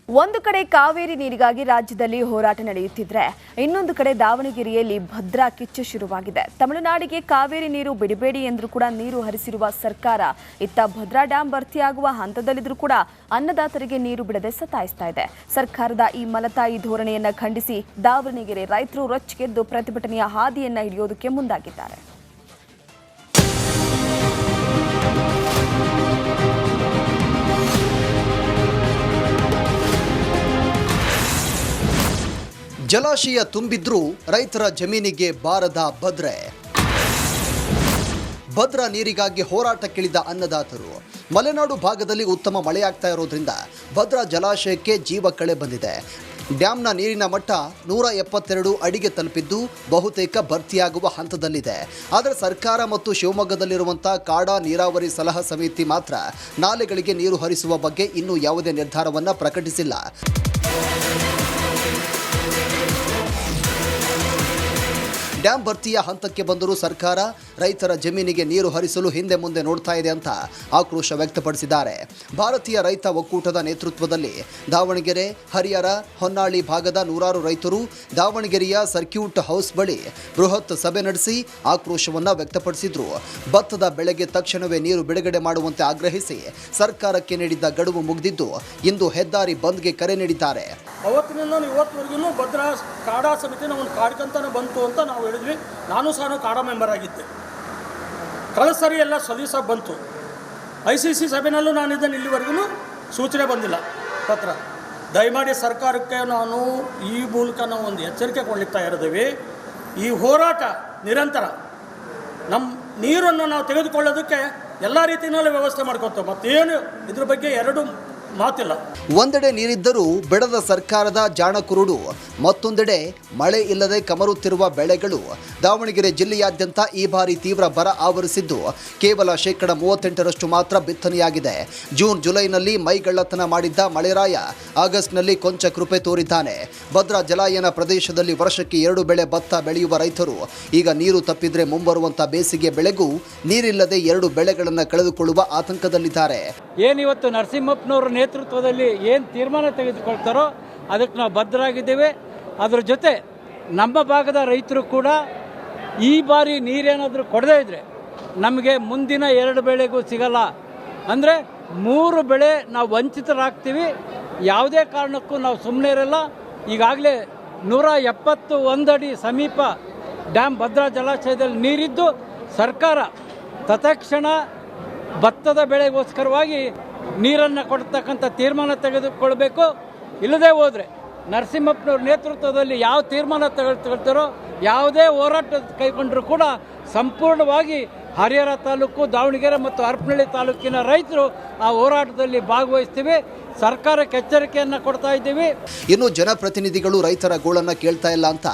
ಒಂದು ಕಡೆ ಕಾವೇರಿ ನೀರಿಗಾಗಿ ರಾಜ್ಯದಲ್ಲಿ ಹೋರಾಟ ನಡೆಯುತ್ತಿದ್ರೆ ಇನ್ನೊಂದು ಕಡೆ ದಾವಣಗೆರೆಯಲ್ಲಿ ಭದ್ರಾ ಕಿಚ್ಚು ಶುರುವಾಗಿದೆ. ತಮಿಳುನಾಡಿಗೆ ಕಾವೇರಿ ನೀರು ಬಿಡಬೇಡಿ ಎಂದರೂ ಕೂಡ ನೀರು ಹರಿಸಿರುವ ಸರ್ಕಾರ ಇತ್ತ ಭದ್ರಾ ಡ್ಯಾಂ ಭರ್ತಿಯಾಗುವ ಹಂತದಲ್ಲಿದ್ದರೂ ಕೂಡ ಅನ್ನದಾತರಿಗೆ ನೀರು ಬಿಡದೆ ಸತಾಯಿಸ್ತಾ ಇದೆ. ಸರ್ಕಾರದ ಈ ಮಲತಾಯಿ ಧೋರಣೆಯನ್ನ ಖಂಡಿಸಿ ದಾವಣಗೆರೆ ರೈತರು ರೊಚ್ಚಿಗೆದ್ದು ಪ್ರತಿಭಟನೆಯ ಹಾದಿಯನ್ನ ಹಿಡಿಯೋದಕ್ಕೆ ಮುಂದಾಗಿದ್ದಾರೆ. ಜಲಾಶಯ ತುಂಬಿದ್ರೂ ರೈತರ ಜಮೀನಿಗೆ ಬಾರದ ಭದ್ರಾ ನೀರಿಗಾಗಿ ಹೋರಾಟಕ್ಕಿಳಿದ ಅನ್ನದಾತರು. ಮಲೆನಾಡು ಭಾಗದಲ್ಲಿ ಉತ್ತಮ ಮಳೆಯಾಗ್ತಾ ಇರೋದ್ರಿಂದ ಭದ್ರಾ ಜಲಾಶಯಕ್ಕೆ ಜೀವ ಕಳೆ ಬಂದಿದೆ. ಡ್ಯಾಂನ ನೀರಿನ ಮಟ್ಟ 172 ಅಡಿಗೆ ತಲುಪಿದ್ದು ಬಹುತೇಕ ಭರ್ತಿಯಾಗುವ ಹಂತದಲ್ಲಿದೆ. ಆದರೆ ಸರ್ಕಾರ ಮತ್ತು ಶಿವಮೊಗ್ಗದಲ್ಲಿರುವಂಥ ಕಾಡಾ ನೀರಾವರಿ ಸಲಹಾ ಸಮಿತಿ ಮಾತ್ರ ನಾಲೆಗಳಿಗೆ ನೀರು ಹರಿಸುವ ಬಗ್ಗೆ ಇನ್ನೂ ಯಾವುದೇ ನಿರ್ಧಾರವನ್ನು ಪ್ರಕಟಿಸಿಲ್ಲ. ಡ್ಯಾಂ ಭರ್ತಿಯ ಹಂತಕ್ಕೆ ಬಂದರೂ ಸರ್ಕಾರ ರೈತರ ಜಮೀನಿಗೆ ನೀರು ಹರಿಸಲು ಹಿಂದೆ ಮುಂದೆ ನೋಡ್ತಾ ಇದೆ ಅಂತ ಆಕ್ರೋಶ ವ್ಯಕ್ತಪಡಿಸಿದ್ದಾರೆ. ಭಾರತೀಯ ರೈತ ಒಕ್ಕೂಟದ ನೇತೃತ್ವದಲ್ಲಿ ದಾವಣಗೆರೆ, ಹರಿಹರ, ಹೊನ್ನಾಳಿ ಭಾಗದ ನೂರಾರು ರೈತರು ದಾವಣಗೆರೆಯ ಸರ್ಕ್ಯೂಟ್ ಹೌಸ್ ಬಳಿ ಬೃಹತ್ ಸಭೆ ನಡೆಸಿ ಆಕ್ರೋಶವನ್ನು ವ್ಯಕ್ತಪಡಿಸಿದ್ರು. ಭತ್ತದ ಬೆಳೆಗೆ ತಕ್ಷಣವೇ ನೀರು ಬಿಡುಗಡೆ ಮಾಡುವಂತೆ ಆಗ್ರಹಿಸಿ ಸರ್ಕಾರಕ್ಕೆ ನೀಡಿದ್ದ ಗಡುವು ಮುಗಿದಿದ್ದು ಇಂದು ಹೆದ್ದಾರಿ ಬಂದ್ಗೆ ಕರೆ ನೀಡಿದ್ದಾರೆ. ಅವತ್ತಿನಿಂದ ಇವತ್ತುವರೆಗೂ ಭದ್ರಾ ಕಾಡಾ ಸಮಿತಿನ ಒಂದು ಕಾರ್ಯಕರ್ತನ ಬಂತು ಅಂತ ನಾವು ಹೇಳಿದ್ವಿ. ನಾನು ಸಹ ಕಾಡಾ ಮೆಂಬರ್ ಆಗಿದ್ದೆ. ಕಳೆದ ಸರಿ ಎಲ್ಲ ಸದಸ್ಯ ಬಂತು. ICC ಸಭೆಯಲ್ಲೂ ನಾನಿದ್ದೇನೆ. ಇಲ್ಲಿವರೆಗೂ ಸೂಚನೆ ಬಂದಿಲ್ಲ ಪತ್ರ. ದಯಮಾಡಿ ಸರ್ಕಾರಕ್ಕೆ ನಾನು ಈ ಮೂಲಕ ನಾವು ಒಂದು ಎಚ್ಚರಿಕೆ ಕೊಡಲಿಕ್ಕೆ ತಯಾರಿದ್ದೀವಿ. ಈ ಹೋರಾಟ ನಿರಂತರ. ನಮ್ಮ ನೀರನ್ನು ನಾವು ತೆಗೆದುಕೊಳ್ಳೋದಕ್ಕೆ ಎಲ್ಲ ರೀತಿಯಲ್ಲೂ ವ್ಯವಸ್ಥೆ ಮಾಡ್ಕೊತೇವೆ. ಮತ್ತೇನು ಇದ್ರ ಬಗ್ಗೆ ಎರಡು ಮಾತಿಲ್ಲ. ಒಂದೆಡೆ ನೀರಿದ್ದರೂ ಬಿಡದ ಸರ್ಕಾರದ ಜಾಣಕುರುಡು, ಮತ್ತೊಂದೆಡೆ ಮಳೆ ಇಲ್ಲದೆ ಕಮರುತ್ತಿರುವ ಬೆಳೆಗಳು. ದಾವಣಗೆರೆ ಜಿಲ್ಲೆಯಾದ್ಯಂತ ಈ ಬಾರಿ ತೀವ್ರ ಬರ ಆವರಿಸಿದ್ದು ಕೇವಲ 38% ಮಾತ್ರ ಬಿತ್ತನೆಯಾಗಿದೆ. ಜೂನ್ ಜುಲೈನಲ್ಲಿ ಮೈಗಳ್ಳತನ ಮಾಡಿದ್ದ ಮಳೆರಾಯ ಆಗಸ್ಟ್ನಲ್ಲಿ ಕೊಂಚ ಕೃಪೆ ತೋರಿದ್ದಾನೆ. ಭದ್ರಾ ಜಲಾಯನ ಪ್ರದೇಶದಲ್ಲಿ ವರ್ಷಕ್ಕೆ 2 ಬೆಳೆ ಭತ್ತ ಬೆಳೆಯುವ ರೈತರು ಈಗ ನೀರು ತಪ್ಪಿದ್ರೆ ಮುಂಬರುವಂಥ ಬೇಸಿಗೆ ಬೆಳೆಗೂ ನೀರಿಲ್ಲದೆ 2 ಬೆಳೆಗಳನ್ನು ಕಳೆದುಕೊಳ್ಳುವ ಆತಂಕದಲ್ಲಿದ್ದಾರೆ. ಏನಿವತ್ತು ನರಸಿಂಹಪ್ಪನವರ ನೇತೃತ್ವದಲ್ಲಿ ಏನು ತೀರ್ಮಾನ ತೆಗೆದುಕೊಳ್ತಾರೋ ಅದಕ್ಕೆ ನಾವು ಬದ್ಧರಾಗಿದ್ದೇವೆ. ಅದರ ಜೊತೆ ನಮ್ಮ ಭಾಗದ ರೈತರು ಕೂಡ ಈ ಬಾರಿ ನೀರೇನಾದರೂ ಕೊಡದೇ ಇದ್ದರೆ ನಮಗೆ ಮುಂದಿನ 2 ಬೆಳೆಗೂ ಸಿಗಲ್ಲ. ಅಂದರೆ 3 ಬೆಳೆ ನಾವು ವಂಚಿತರಾಗ್ತೀವಿ. ಯಾವುದೇ ಕಾರಣಕ್ಕೂ ನಾವು ಸುಮ್ಮನೆ ಇರಲ್ಲ. ಈಗಾಗಲೇ 171 ಅಡಿ ಸಮೀಪ ಡ್ಯಾಮ್ ಭದ್ರಾ ಜಲಾಶಯದಲ್ಲಿ ನೀರಿದ್ದು ಸರ್ಕಾರ ತತ್ಕ್ಷಣ ಭತ್ತದ ಬೆಳೆಗೋಸ್ಕರವಾಗಿ ನೀರನ್ನು ಕೊಡ್ತಕ್ಕಂಥ ತೀರ್ಮಾನ ತೆಗೆದುಕೊಳ್ಬೇಕು. ಇಲ್ಲದೇ ಹೋದರೆ ನರಸಿಂಹಪ್ಪನವ್ರ ನೇತೃತ್ವದಲ್ಲಿ ಯಾವ ತೀರ್ಮಾನ ತೆಗೆದುಕೊಳ್ತಾರೋ, ಯಾವುದೇ ಹೋರಾಟ ಕೈಗೊಂಡರೂ ಕೂಡ ಸಂಪೂರ್ಣವಾಗಿ ಹರಿಹರ ತಾಲೂಕು, ದಾವಣಗೆರೆ ಮತ್ತು ಹರಪನಹಳ್ಳಿ ತಾಲೂಕಿನ ರೈತರು ಆ ಹೋರಾಟದಲ್ಲಿ ಭಾಗವಹಿಸ್ತೀವಿ. ಸರ್ಕಾರಕ್ಕೆ ಎಚ್ಚರಿಕೆಯನ್ನು ಕೊಡ್ತಾ ಇದ್ದೀವಿ. ಇನ್ನು ಜನಪ್ರತಿನಿಧಿಗಳು ರೈತರ ಗೋಳನ್ನು ಕೇಳ್ತಾ ಇಲ್ಲ ಅಂತ